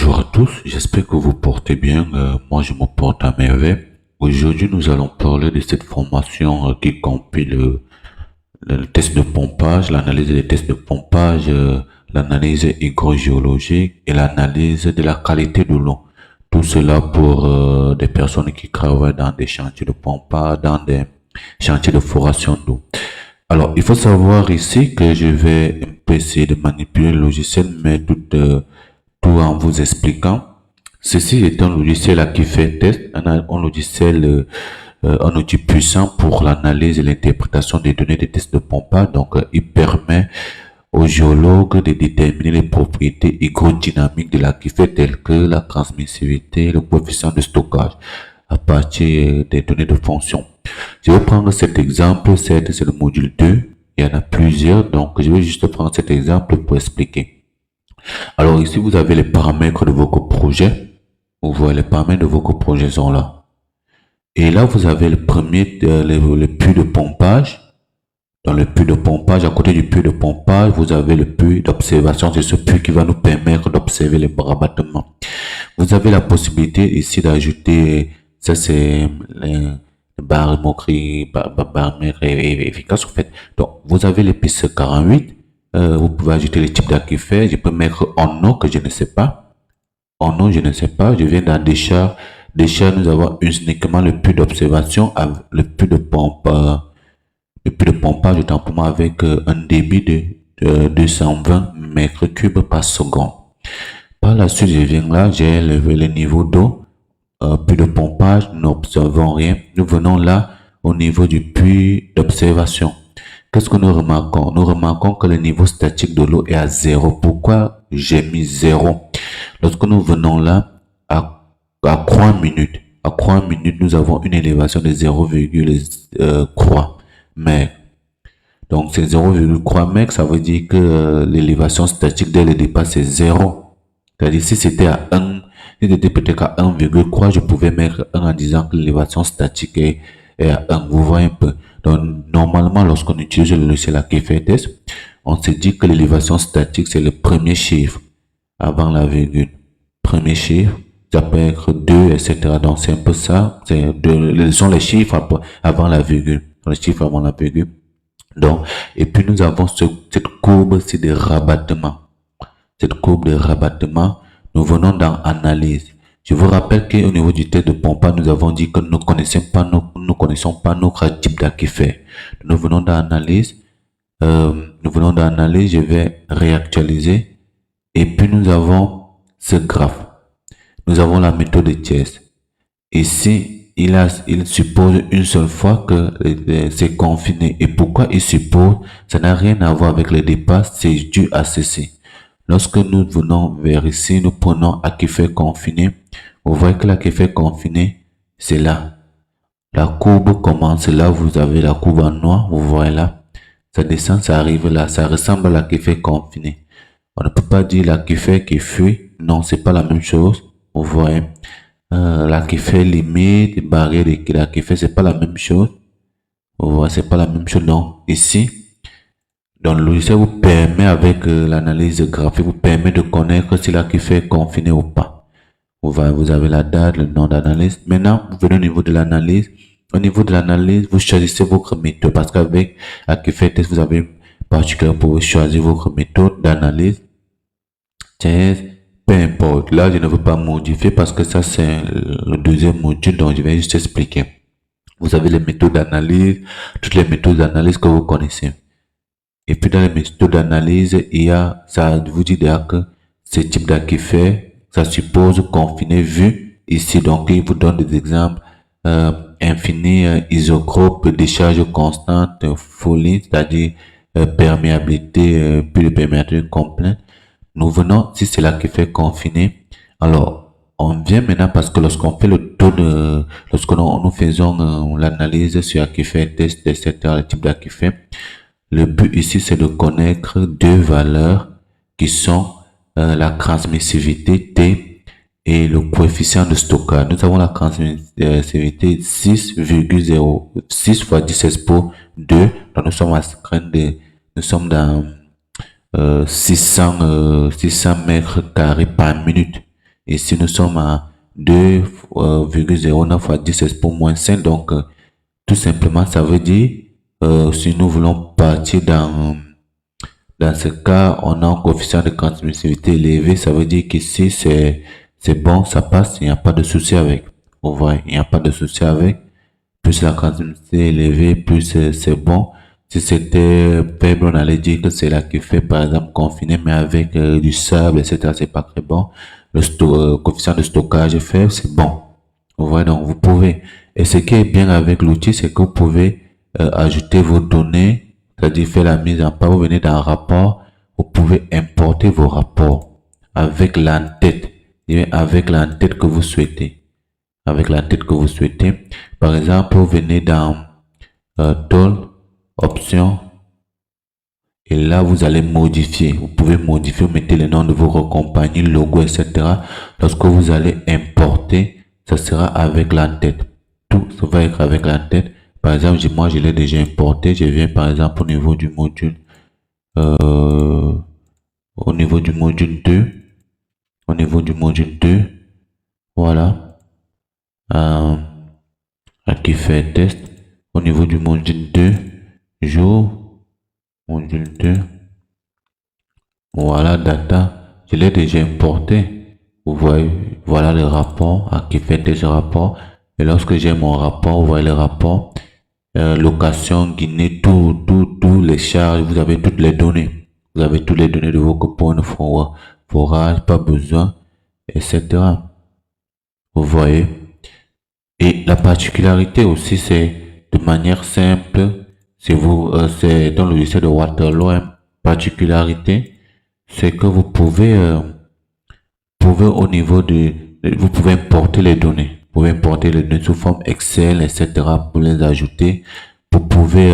Bonjour à tous, j'espère que vous portez bien. Moi, je me porte à merveille. Aujourd'hui, nous allons parler de cette formation qui compile le test de pompage, l'analyse des tests de pompage, l'analyse hydrogéologique et l'analyse de la qualité de l'eau. Tout cela pour des personnes qui travaillent dans des chantiers de pompage, dans des chantiers de foration d'eau. Alors, il faut savoir ici que je vais un peu essayer de manipuler le logiciel, mais tout en vous expliquant. Ceci est un logiciel qui fait test, un logiciel, un outil puissant pour l'analyse et l'interprétation des données des tests de pompage. Donc, il permet aux géologues de déterminer les propriétés hydrodynamiques de l'aquifer telles que la transmissivité, le coefficient de stockage à partir des données de fonction. Je vais prendre cet exemple, c'est le module 2. Il y en a plusieurs, donc je vais juste prendre cet exemple pour expliquer. Alors ici, vous avez les paramètres de votre projet. Vous voyez les paramètres de votre projet sont là. Et là, vous avez le premier, le puits de pompage. Dans le puits de pompage, à côté du puits de pompage, vous avez le puits d'observation. C'est ce puits qui va nous permettre d'observer les rabattements. Vous avez la possibilité ici d'ajouter, ça c'est les baromètres efficaces en fait. Donc, vous avez les pistes 48. Vous pouvez ajouter les types d'aquifer. Je peux mettre en eau que je ne sais pas. En eau, je ne sais pas. Je viens dans décharge. Décharge, nous avons uniquement le puits d'observation, le puits de pompe, le puits de pompage autant pour moi avec un débit de 220 mètres cubes par seconde. Par la suite, je viens là, j'ai le niveau d'eau, puits de pompage, nous n'observons rien. Nous venons là au niveau du puits d'observation. Qu'est-ce que nous remarquons? Nous remarquons que le niveau statique de l'eau est à 0. Pourquoi j'ai mis 0? Lorsque nous venons là, à 3 minutes, nous avons une élévation de 0,3 mètres. Donc, c'est 0,3 mètres, ça veut dire que l'élévation statique dès le départ, c'est 0. C'est-à-dire, si c'était à 1, si c'était peut-être à 1,3, je pouvais mettre 1 en disant que l'élévation statique est à 1. Vous voyez un peu. Donc, normalement, lorsqu'on utilise le logiciel qui fait test, on se dit que l'élévation statique, c'est le premier chiffre avant la virgule. Premier chiffre, ça peut être 2, etc. Donc, c'est un peu ça. Ce sont les chiffres avant la virgule. Les chiffres avant la virgule. Donc, et puis nous avons cette courbe-ci de rabattement. Cette courbe de rabattement, nous venons dans analyse. Je vous rappelle qu'au niveau du test de pompage, nous avons dit que nous ne connaissons pas notre type d'aquifer. Nous venons dans analyse. Je vais réactualiser. Et puis nous avons ce graphe. Nous avons la méthode de test. Ici, il suppose une seule fois que c'est confiné. Et pourquoi il suppose? Ça n'a rien à voir avec le départ, c'est dû à ceci. Lorsque nous venons vers ici, nous prenons aquifer confiné. Vous voyez que l'aquifer confiné, c'est là. La courbe commence là, vous avez la courbe en noir, vous voyez là. Ça descend, ça arrive là, ça ressemble à l'aquifer confiné. On ne peut pas dire l'aquifer qui fuit, non, c'est pas la même chose. Vous voyez, l'aquifer limite, barrière de l'aquifer, c'est pas la même chose. Vous voyez, c'est pas la même chose. Donc, ici, donc, le logiciel vous permet, avec l'analyse graphique, vous permet de connaître si l'aquifer est confiné ou pas. Vous avez la date, le nom d'analyse. Maintenant, vous venez au niveau de l'analyse. Au niveau de l'analyse, vous choisissez votre méthode parce qu'avec aquifer test, vous avez particulièrement pour choisir votre méthode d'analyse. Test, peu importe. Là, je ne veux pas modifier parce que ça, c'est le deuxième module, donc je vais juste expliquer. Vous avez les méthodes d'analyse, toutes les méthodes d'analyse que vous connaissez. Et puis dans les méthodes d'analyse, il y a, ça vous dit déjà que ce type d'aquifer, ça suppose confiné vu ici. Donc, il vous donne des exemples, infini, isochrope, décharge constante, folie, c'est-à-dire perméabilité, puis de perméabilité complète. Nous venons, si c'est l'aquifer confiné, alors, on vient maintenant parce que lorsqu'on fait le taux de, nous faisons l'analyse sur aquifer test, etc., le type d'aquifer, le but ici, c'est de connaître deux valeurs qui sont la transmissivité T et le coefficient de stockage. Nous avons la transmissivité 6,06 fois 16 pour 2. Donc nous sommes dans 600 mètres carrés par minute. Ici, nous sommes à 2,09 fois 10 c'est pour moins 5. Donc, tout simplement, ça veut dire, si nous voulons partir dans ce cas, on a un coefficient de transmissivité élevé. Ça veut dire qu'ici, c'est bon, ça passe, il n'y a pas de souci avec. Vous voyez, il n'y a pas de souci avec. Plus la transmissivité est élevée, plus c'est bon. Si c'était faible, on allait dire que c'est là qui fait, par exemple, confiné, mais avec du sable, etc., c'est pas très bon. Coefficient de stockage faible, c'est bon. Vous voyez, donc vous pouvez. Et ce qui est bien avec l'outil, c'est que vous pouvez ajouter vos données, c'est-à-dire faire la mise en place. Vous venez dans un rapport, vous pouvez importer vos rapports avec l'entête, et avec l'entête que vous souhaitez. Avec la tête que vous souhaitez. Par exemple, vous venez dans Tool, Options, et là, vous allez modifier. Vous pouvez modifier, vous mettez le nom de vos compagnies, logo, etc. Lorsque vous allez importer, ça sera avec l'entête. Tout ça va être avec l'entête. Par exemple, moi, je l'ai déjà importé. Je viens, par exemple, euh, au niveau du module 2. Au niveau du module 2, voilà. Euh, qui fait test. Au niveau du module 2, jour, module 2. Voilà, data, je l'ai déjà importé. Vous voyez, voilà le rapport, qui fait déjà rapport. Et lorsque j'ai mon rapport, vous voyez le rapport, location, Guinée, tous les charges, vous avez toutes les données. Vous avez toutes les données de vos coupons, forage, pas besoin, etc. Vous voyez. Et la particularité aussi, c'est de manière simple, c'est dans le logiciel de Waterloo, hein, particularité, c'est que vous pouvez au niveau vous pouvez importer les données. Vous pouvez importer les données sous forme Excel, etc. pour les ajouter. Vous pouvez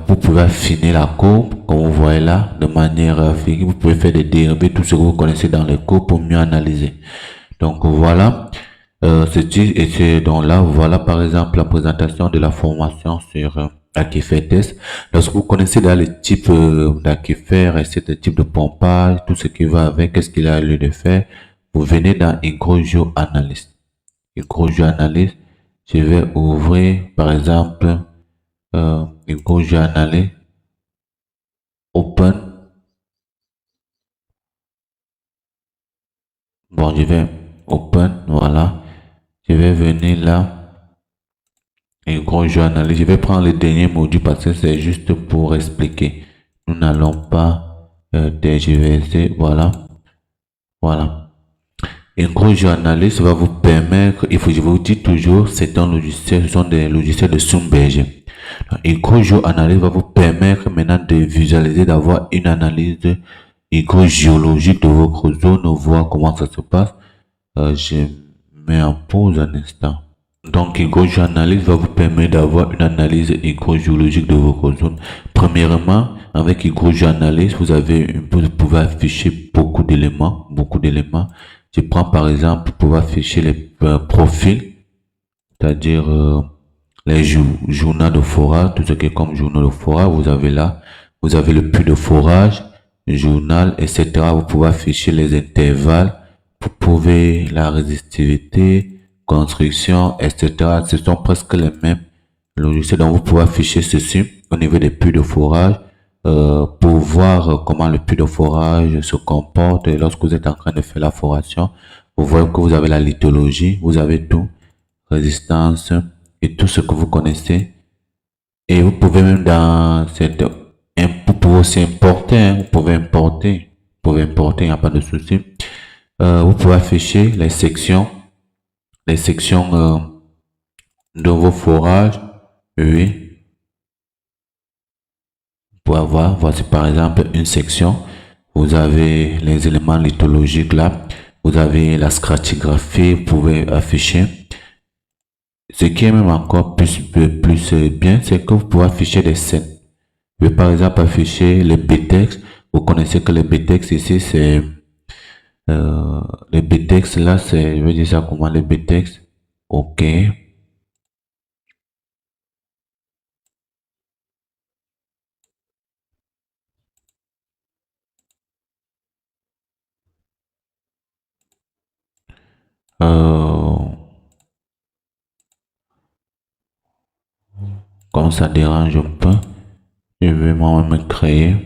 vous pouvez affiner la courbe, comme vous voyez là, de manière figée. Vous pouvez faire des dérivés, tout ce que vous connaissez dans les cours pour mieux analyser. Donc voilà, et c'est donc là, voilà par exemple la présentation de la formation sur Akifetes. Lorsque vous connaissez là le type d'Akifer et ce type de pompage, tout ce qui va avec, qu'est-ce qu'il a lieu de faire, vous venez dans Hygrogeo Analyst. Hygrogeo Analyst, je vais ouvrir par exemple Hygrogeo Analyst, Open. Bon, je vais Open, voilà. Je vais venir là. Et gros, je vais prendre le dernier module parce que c'est juste pour expliquer. Nous n'allons pas tergiverser. Voilà. Voilà. Et gros, analyse va vous permettre, je vous dis toujours, c'est un logiciel, ce sont des logiciels de Schlumberger. Et gros, analyse va vous permettre maintenant de visualiser, d'avoir une analyse hydrogéologique de votre zone, voir comment ça se passe. Je mets en pause un instant. Donc, HygroGeoAnalyse va vous permettre d'avoir une analyse hydrogéologique de vos zones. Premièrement, avec HygroGeoAnalyse, vous pouvez afficher beaucoup d'éléments, beaucoup d'éléments. Je prends par exemple, pour afficher les profils, c'est-à-dire les journaux de forage, tout ce qui est comme journal de forage, vous avez là, vous avez le puits de forage, le journal, etc. Vous pouvez afficher les intervalles, vous pouvez la résistivité, construction, etc. Ce sont presque les mêmes logiciels. Donc vous pouvez afficher ceci au niveau des puits de forage pour voir comment le puits de forage se comporte. Et lorsque vous êtes en train de faire la foration, vous voyez que vous avez la lithologie, vous avez tout, résistance et tout ce que vous connaissez. Et vous pouvez même vous pouvez aussi importer, hein, vous pouvez importer, il n'y a pas de souci. Vous pouvez afficher les sections de vos forages. Oui, vous pouvez avoir, voici par exemple une section. Vous avez les éléments lithologiques là. Vous avez la stratigraphie, vous pouvez afficher. Ce qui est même encore plus bien, c'est que vous pouvez afficher des scènes. Je vais par exemple afficher les BTEX. Vous connaissez que les BTEX ici, c'est les BTEX là, je vais dire ça comment les BTEX. Ok. Quand ça dérange un peu, je vais moi-même créer.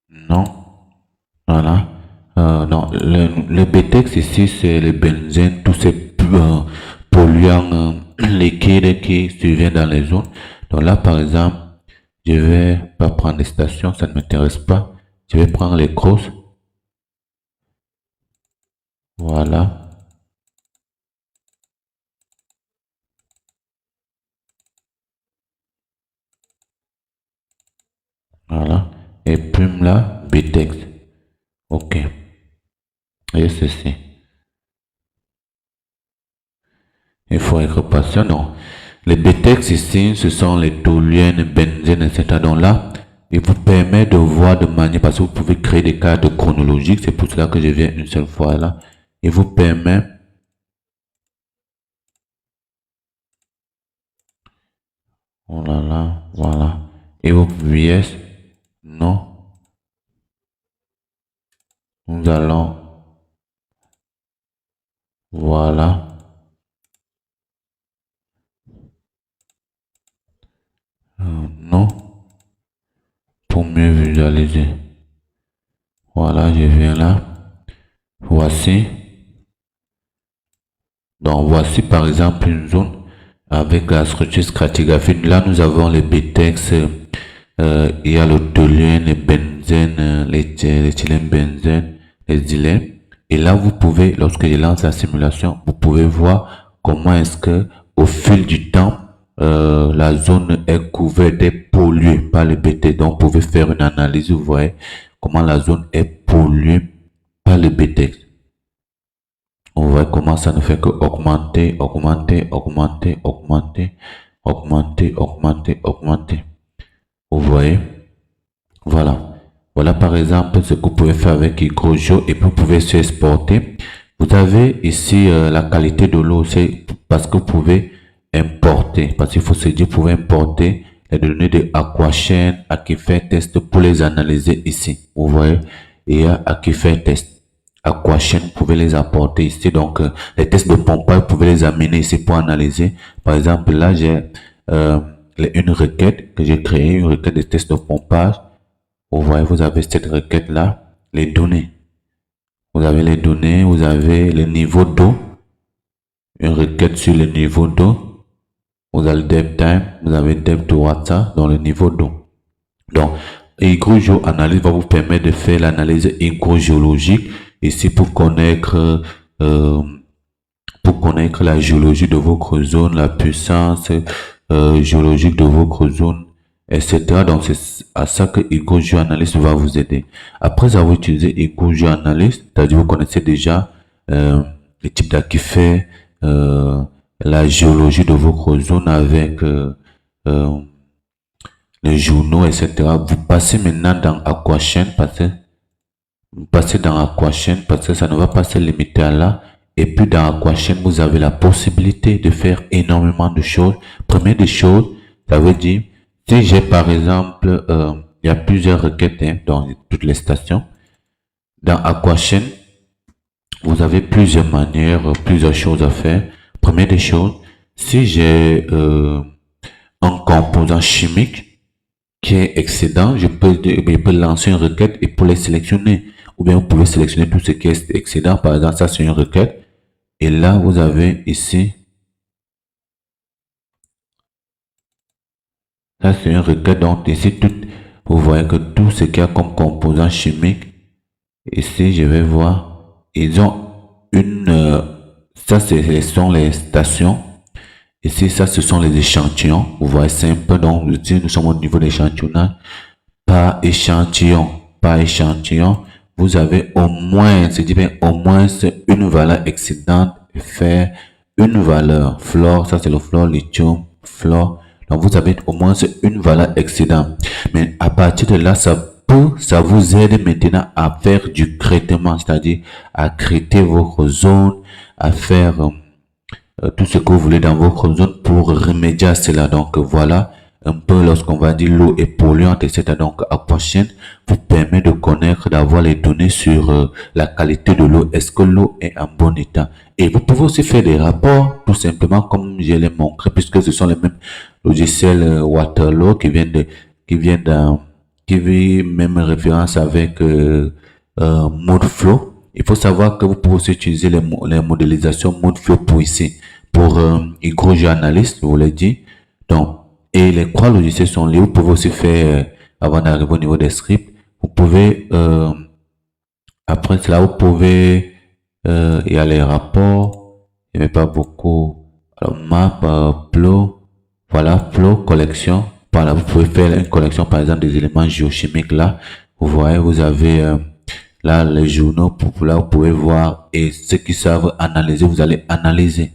Non, voilà. Non, le BTEX ici, c'est le benzène, tous ces polluants liquides qui surviennent dans les zones. Donc là, par exemple, je vais pas prendre les stations, ça ne m'intéresse pas. Je vais prendre les crosses. Voilà. Voilà. Et puis là, BTEX. OK. Et ceci. Il faut être patient. Non. Les BTEX ici, ce sont les toluènes, benzènes, etc. Donc là, il vous permet de voir de manière, parce que vous pouvez créer des cadres chronologiques. C'est pour cela que je viens une seule fois là. Il vous permet. Oh là là, voilà. Et vous pouvez, non. Nous allons, voilà. Non. Pour mieux visualiser. Voilà, je viens là. Voici. Donc voici par exemple une zone avec la structure stratigraphique. Là nous avons les BTEX, il y a le toluène, les benzènes, l'éthylène benzène, les dilènes. Et là vous pouvez, lorsque je lance la simulation, vous pouvez voir comment est-ce que au fil du temps la zone est couverte et polluée par le BTEX. Donc vous pouvez faire une analyse, vous voyez comment la zone est polluée par le BTEX. On voit comment ça ne fait que augmenter, augmenter, augmenter, augmenter, augmenter, augmenter, augmenter. Vous voyez? Voilà. Voilà par exemple ce que vous pouvez faire avec HydroGeo et vous pouvez se exporter. Vous avez ici la qualité de l'eau, c'est parce que vous pouvez importer. Parce qu'il faut se dire, vous pouvez importer les données de Aquachain, Aquifer Test pour les analyser ici. Vous voyez? Et à Aquifer Test. Aquachain, vous pouvez les apporter ici. Donc, les tests de pompage, vous pouvez les amener ici pour analyser. Par exemple, là, j'ai une requête que j'ai créée, une requête de test de pompage. Vous voyez, vous avez cette requête-là, les données. Vous avez les données, vous avez le niveau d'eau, une requête sur le niveau d'eau. Vous avez le depth time, vous avez depth to water dans le niveau d'eau. Donc, HydroGeo Analyse va vous permettre de faire l'analyse hydrogéologique ici pour connaître la géologie de votre zone, la puissance géologique de votre zone, etc. Donc c'est à ça que HydroGeo Analyst va vous aider. Après avoir utilisé HydroGeo Analyst, c'est-à-dire vous connaissez déjà les types d'aquifères, la géologie de votre zone avec les journaux, etc. Vous passez maintenant dans Aquachain, passez dans Aquachain parce que ça ne va pas se limiter à là. Et puis dans Aquachain, vous avez la possibilité de faire énormément de choses. Première des choses, ça veut dire, si j'ai par exemple, il y a plusieurs requêtes dans toutes les stations. Dans Aquachain, vous avez plusieurs manières, plusieurs choses à faire. Première des choses, si j'ai un composant chimique qui est excédent, je peux lancer une requête et pour les sélectionner. Ou bien vous pouvez sélectionner tout ce qui est excédent. Par exemple, ça c'est une requête. Et là, vous avez ici, ça c'est une requête. Donc ici, vous voyez que tout ce qu'il y a comme composant chimique, ici, je vais voir, ils ont une, ça ce sont les stations. Ici, ça ce sont les échantillons. Vous voyez, c'est un peu, donc ici, nous sommes au niveau d'échantillonnage. Par échantillon, vous avez au moins, c'est dit bien, au moins une valeur excédente et faire une valeur fluor, ça c'est le fluor, lithium, fluor. Donc vous avez au moins une valeur excédente. Mais à partir de là, ça vous aide maintenant à faire du traitement, c'est-à-dire à traiter votre zone, à faire tout ce que vous voulez dans votre zone pour remédier à cela. Donc voilà un peu lorsqu'on va dire l'eau est polluante, etc. Donc, AquaChain vous permet de connaître, d'avoir les données sur la qualité de l'eau. Est-ce que l'eau est en bon état? Et vous pouvez aussi faire des rapports, tout simplement comme je l'ai montré, puisque ce sont les mêmes logiciels Waterloo qui fait même référence avec Modeflow. Il faut savoir que vous pouvez aussi utiliser les modélisations Modeflow pour ici, pour HydroGeoanalyst, je vous l'ai dit. Donc, et les trois logiciels sont liés. Vous pouvez aussi faire, avant d'arriver au niveau des scripts, vous pouvez, après cela, vous pouvez, il y a les rapports, il n'y avait pas beaucoup. Alors, map, flow, voilà, flow, collection. Voilà, vous pouvez faire une collection, par exemple, des éléments géochimiques là. Vous voyez, vous avez, là, les journaux, là, vous pouvez voir, et ceux qui savent analyser, vous allez analyser.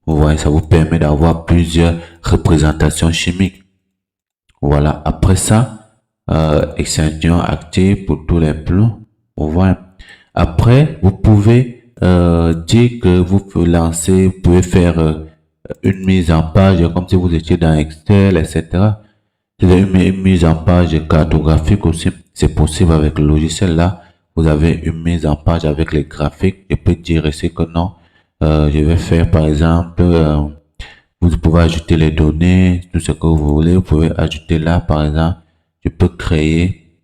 Vous voyez, ça vous permet d'avoir plusieurs représentations chimiques. Voilà. Après ça, extinction active pour tous les plans. Vous voyez. Après, vous pouvez dire que vous pouvez lancer, vous pouvez faire une mise en page comme si vous étiez dans Excel, etc. C'est une mise en page cartographique aussi. C'est possible avec le logiciel là. Vous avez une mise en page avec les graphiques. Je peux dire ici que non. Je vais faire par exemple, vous pouvez ajouter les données, tout ce que vous voulez. Vous pouvez ajouter là par exemple, je peux créer,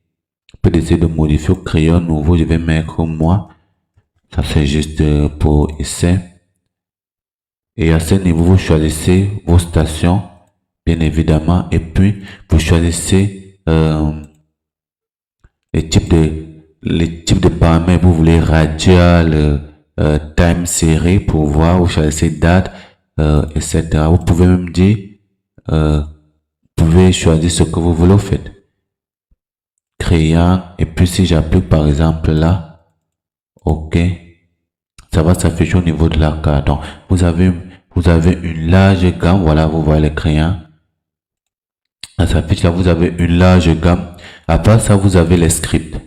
je peux essayer de modifier, créer un nouveau. Je vais mettre moi. Ça c'est juste pour essai. Et à ce niveau, vous choisissez vos stations, bien évidemment, et puis vous choisissez les types de paramètres. Vous voulez radial, time série pour voir, vous choisissez date, etc. Vous pouvez même dire, vous pouvez choisir ce que vous voulez, au fait. Créant, et puis si j'applique par exemple là, ok, ça va s'afficher au niveau de la carte. Donc, vous avez une large gamme, voilà, vous voyez les crayons. Ça s'affiche là, vous avez une large gamme. Après ça, vous avez les scripts.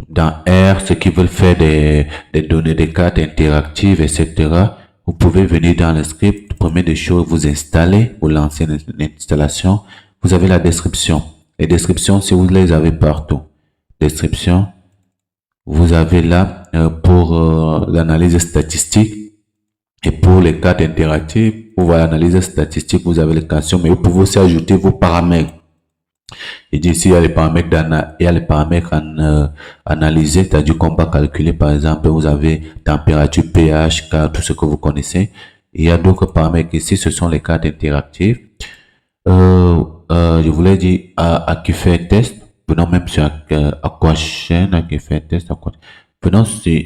Dans R, ceux qui veulent faire des données, des cartes interactives, etc. Vous pouvez venir dans le script. Première des choses, vous installez, vous lancez une installation. Vous avez la description. Les descriptions, si vous les avez partout. Description. Vous avez là pour l'analyse statistique et pour les cartes interactives, pour l'analyse statistique, vous avez les questions, mais vous pouvez aussi ajouter vos paramètres. Et ici, il y a les paramètres analysés, c'est-à-dire qu'on va calculer, par exemple, vous avez température, pH, tout ce que vous connaissez. Il y a d'autres paramètres ici, ce sont les cartes interactives. Je voulais dire à qui fait test. Venons même sur AquaChain, qui fait test. Venons sur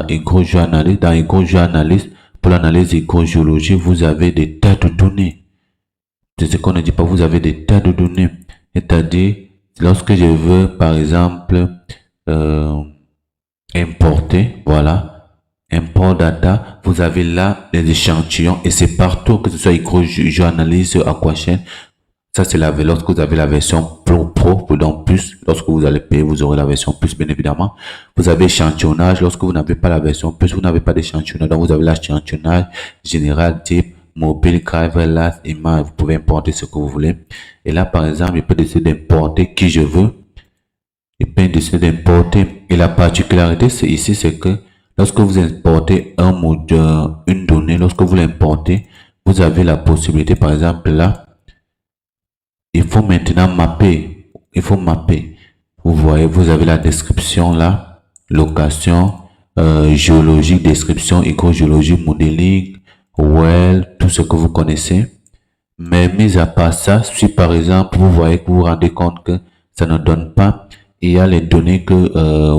HydroGeoanalyst. Dans HydroGeoanalyst, pour l'analyse hydrogéologie, vous avez des tas de données. C'est ce qu'on ne dit pas, vous avez des tas de données. C'est-à-dire, lorsque je veux, par exemple, importer, voilà, import data, vous avez là les échantillons et c'est partout, que ce soit HydroGeoanalyst, AquaChain. Ça, c'est lorsque vous avez la version Pro, donc plus. Lorsque vous allez payer, vous aurez la version plus, bien évidemment. Vous avez échantillonnage. Lorsque vous n'avez pas la version plus, vous n'avez pas d'échantillonnage. Donc, vous avez l'échantillonnage général, type, mobile, driverless, image. Vous pouvez importer ce que vous voulez. Et là, par exemple, je peux décider d'importer qui je veux. Je peux décider d'importer. Et la particularité, c'est ici, c'est que lorsque vous importez une donnée, lorsque vous l'importez, vous avez la possibilité, par exemple, là, il faut maintenant mapper. Il faut mapper. Vous voyez, vous avez la description là. Location, géologie, description, hydrogéologie, modeling, well, tout ce que vous connaissez. Mais mis à part ça, si par exemple, vous voyez que vous vous rendez compte que ça ne donne pas, il y a les données que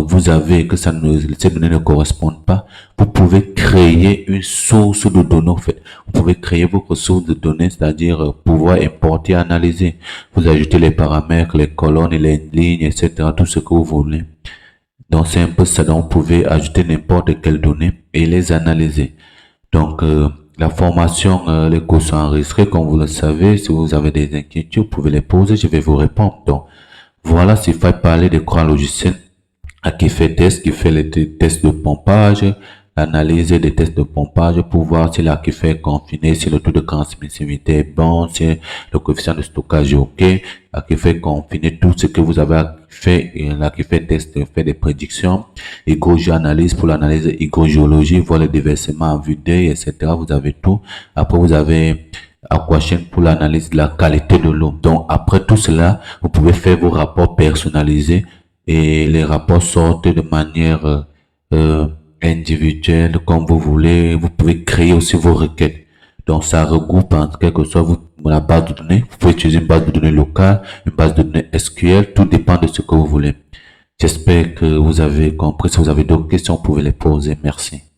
vous avez, que ces données ne correspondent pas, vous pouvez créer une source de données, en fait. Vous pouvez créer votre source de données, c'est-à-dire pouvoir importer, analyser. Vous ajoutez les paramètres, les colonnes, les lignes, etc., tout ce que vous voulez. Donc, c'est un peu ça. Donc, vous pouvez ajouter n'importe quelle donnée et les analyser. Donc, la formation, les cours sont enregistrés, comme vous le savez. Si vous avez des inquiétudes, vous pouvez les poser, je vais vous répondre. Donc, voilà, s'il faut parler de quoi logiciel qui fait test, qui fait les tests de pompage, l'analyse des tests de pompage pour voir si l'aquifer est confiné, si le taux de transmissivité est bon, si le coefficient de stockage est OK, l'aquifer est confiné, tout ce que vous avez fait, l'aquifer test fait des prédictions, hydrogéo-analyse pour l'analyse hydrogéologie, voir les déversements en vue d'œil, etc. Vous avez tout. Après, vous avez Aquachain pour l'analyse de la qualité de l'eau. Donc, après tout cela, vous pouvez faire vos rapports personnalisés et les rapports sortent de manière individuelle, comme vous voulez. Vous pouvez créer aussi vos requêtes. Donc, ça regroupe en quelque sorte la base de données. Vous pouvez utiliser une base de données locale, une base de données SQL. Tout dépend de ce que vous voulez. J'espère que vous avez compris. Si vous avez d'autres questions, vous pouvez les poser. Merci.